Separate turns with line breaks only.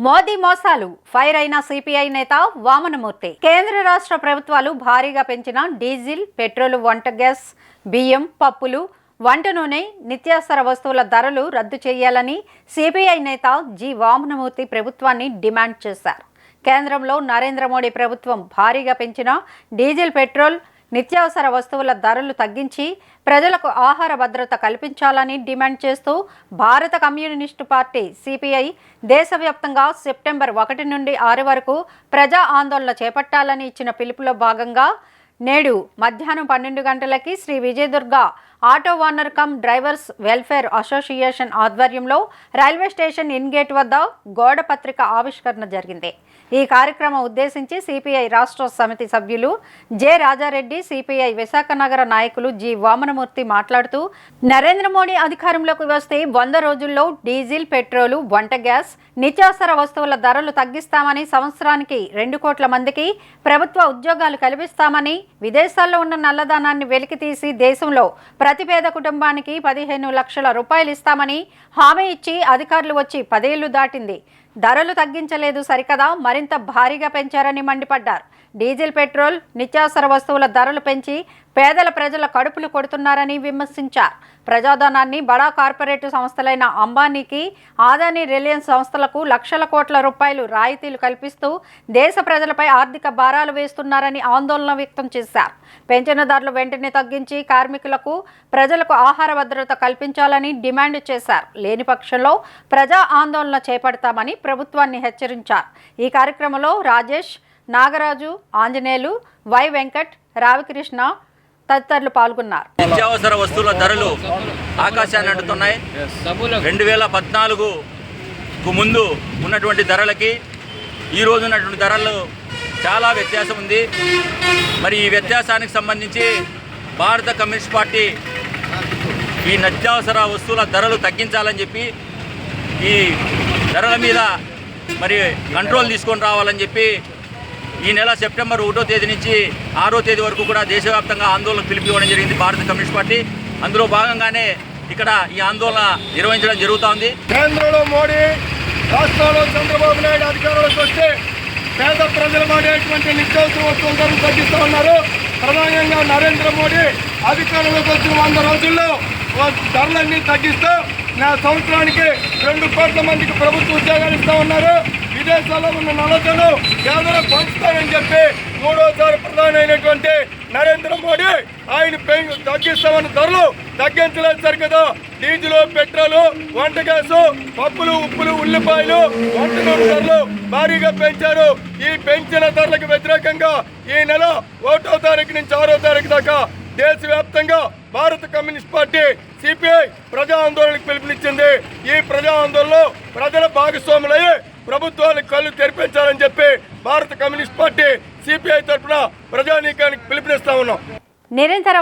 మోదీ మోసాలు ఫైర్ అయిన సిపిఐ నేత వామనమూర్తి. కేంద్ర రాష్ట్ర ప్రభుత్వాలు భారీగా పెంచిన డీజిల్, పెట్రోల్, వంట గ్యాస్, బియ్యం, పప్పులు, వంట నూనె, నిత్యావసర వస్తువుల ధరలు రద్దు చేయాలని సిపిఐ నేత జి వామనమూర్తి ప్రభుత్వాన్ని డిమాండ్ చేశారు. కేంద్రంలో నరేంద్ర మోడీ ప్రభుత్వం భారీగా పెంచిన డీజిల్, పెట్రోల్, నిత్యావసర వస్తువుల ధరలు తగ్గించి ప్రజలకు ఆహార భద్రత కల్పించాలని డిమాండ్ చేస్తూ భారత కమ్యూనిస్టు పార్టీ సిపిఐ దేశవ్యాప్తంగా సెప్టెంబర్ 1 నుండి 6 వరకు ప్రజా ఆందోళన చేపట్టాలని ఇచ్చిన పిలుపులో భాగంగా నేడు మధ్యాహ్నం 12 గంటలకి Shri Vijayadurga auto owner cum drivers welfare association ఆధ్వర్యంలో రైల్వే స్టేషన్ ఇన్గేట్ వద్ద గోడ పత్రిక ఆవిష్కరణ జరిగింది. ఈ కార్యక్రమం ఉద్దేశించి సిపిఐ రాష్ట్ర సమితి సభ్యులు జె రాజారెడ్డి, సిపిఐ విశాఖ నగర నాయకులు జి వామనమూర్తి మాట్లాడుతూ, నరేంద్ర మోడీ అధికారంలోకి వస్తే 100 రోజుల్లో డీజిల్, పెట్రోలు, వంట గ్యాస్, నిత్యావసర వస్తువుల ధరలు తగ్గిస్తామని, సంవత్సరానికి 2 కోట్ల మందికి ప్రభుత్వ ఉద్యోగాలు కల్పిస్తామని, విదేశాల్లో ఉన్న నల్లధనాన్ని వెలికితీసి దేశంలో ప్రతి పేద కుటుంబానికి 15 లక్షల రూపాయలు ఇస్తామని హామీ ఇచ్చి అధికారులు వచ్చి 10 ఏళ్లు దాటింది. ధరలు తగ్గించలేదు సరికదా, మరింత భారీగా పెంచారని మండిపడ్డారు. డీజిల్, పెట్రోల్, నిత్యావసర వస్తువుల ధరలు పెంచి పేదల ప్రజల కడుపులు కొడుతున్నారని విమర్శించారు. ప్రజాధనాన్ని బడా కార్పొరేట్ సంస్థలైన అంబానీకి, అదానీ, రిలయన్స్ సంస్థలకు లక్షల కోట్ల రూపాయలు రాయితీలు కల్పిస్తూ దేశ ప్రజలపై ఆర్థిక భారాలు వేస్తున్నారని ఆందోళన వ్యక్తం చేశారు. పెంచిన ధరలు వెంటనే తగ్గించి కార్మికులకు, ప్రజలకు ఆహార భద్రత కల్పించాలని డిమాండ్ చేశారు. లేని పక్షంలో ప్రజా ఆందోళన చేపడతామని ప్రభుత్వాన్ని హెచ్చరించారు. ఈ కార్యక్రమంలో రాజేష్, నాగరాజు, ఆంజనేయులు, వై వెంకట్, రావికృష్ణ తదితరులు పాల్గొన్నారు.
నిత్యావసర వస్తువుల ధరలు ఆకాశాన్ని అంటున్నాయి. 2014కు ముందు ఉన్నటువంటి ధరలకి ఈ రోజు ఉన్నటువంటి ధరలు చాలా వ్యత్యాసం ఉంది. మరి ఈ వ్యత్యాసానికి సంబంధించి భారత కమ్యూనిస్ట్ పార్టీ ఈ నిత్యావసర వస్తువుల ధరలు తగ్గించాలని చెప్పి, ఈ ధరల మీద మరి కంట్రోల్ తీసుకొని రావాలని చెప్పి ఈ నెల సెప్టెంబర్ 1వ తేదీ నుంచి 6వ తేదీ వరకు కూడా దేశవ్యాప్తంగా ఆందోళన పిలిపివ్వడం జరిగింది భారత కమ్యూనిస్ట్ పార్టీ. అందులో భాగంగానే ఇక్కడ ఈ ఆందోళన నిర్వహించడం జరుగుతోంది.
కేంద్రంలో మోడీ, రాష్ట్రంలో చంద్రబాబు నాయుడు అధికారంలోకి వస్తే పేద ప్రజలు వాడేటువంటి నిత్యావసర వస్తువుల ధరలు తగ్గిస్తూ ఉన్నారు. ప్రధానంగా నరేంద్ర మోడీ అధికారంలోకి వచ్చిన 100 రోజుల్లో ధరలన్నీ తగ్గిస్తూ సంవత్సరానికి 2 కోట్ల మందికి ప్రభుత్వ ఉద్యోగాలు ఇస్తూ ఉన్నారు. విదేశాల్లో ఉన్న నల్లధను కేంద్రం పంచుతారని చెప్పి 3వసారి ప్రధాని అయినటువంటి నరేంద్ర మోడీ ఆయన తగ్గిస్తామన్న ధరలు తగ్గించలేదు సరికదా. డీజిల్, పెట్రోల్, వంట గ్యాసు, పప్పులు, ఉప్పులు, ఉల్లిపాయలు, వంట నూనె ధరలు భారీగా పెంచారు. ఈ పెంచిన ధరలకు వ్యతిరేకంగా ఈ నెల 1వ తారీఖు నుంచి 6వ తారీఖు దాకా దేశవ్యాప్తంగా భారత కమ్యూనిస్ట్ పార్టీ సిపిఐ ప్రజా ఆందోళనకు పిలుపునిచ్చింది. ఈ ప్రజా ఆందోళనలో ప్రజల భాగస్వాములయ్యి ప్రభుత్వానికి కళ్ళు తెరిపించాలని చెప్పి భారత కమ్యూనిస్ట్ పార్టీ సిపిఐ తరఫున ప్రజానీకానికి పిలుపునిస్తా ఉన్నాం.
నిరంతర